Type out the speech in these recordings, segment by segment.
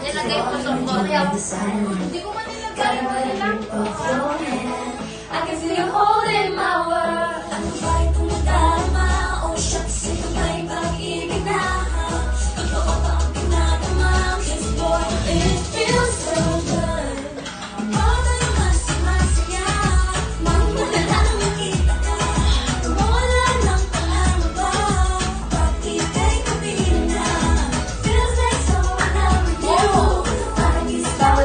Ilagay ko sa hindi ko man nilagay. I can feel you holding my world. Ano ba itong nadarama? Oh shucks, ito ba'y pag-ibig na? Totoo ba ang pinadama? Yes boy, it feels so good. Wala naman si masaya. Magmula lang nakita ka. Wala nang pangamba. Pag ika'y kapiling na. Feels like so in love with you. Parang isang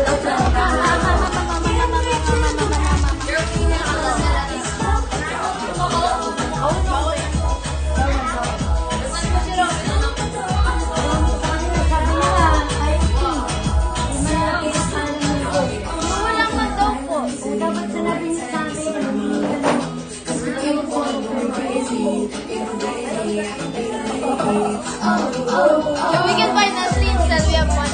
we can find a scene that we have one.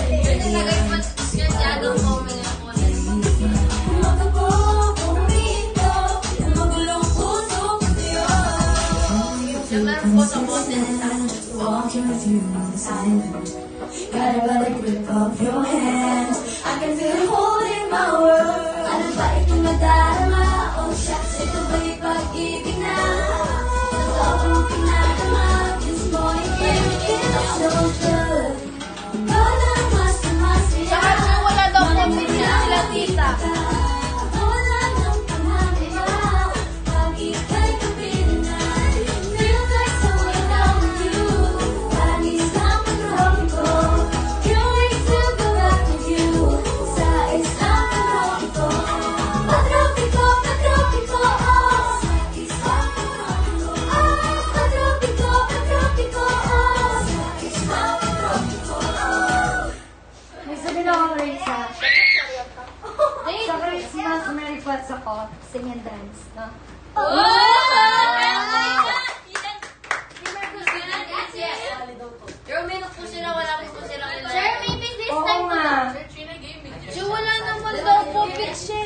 Walking with you on the side. Got a grip of your hand. I can feel you holding my world. Ano ba itong nadarama? Oh shucks, ito ba'y pag-ibig na? Totoo bang pinadama? This boy, it feels so good. Wala mas na masaya. Sa kanya wala daw comment niya sila tita. Wala nang pangamba. Pag ika'y kapiling na. Feels like so in love with you. Parang isang pag-robin ko. Can't wait to go back with you. Sa isang pag-robin ko. Pag-robin ko, pag-robin ko, oh. Sa isang pag-robin ko. Pag-robin ko, pag-robin ko, oh. Sa isang pag-robin ko, oh. May sabi na ako, Risa. Sa Christmas, may request ako. Sing and dance. No? Oh!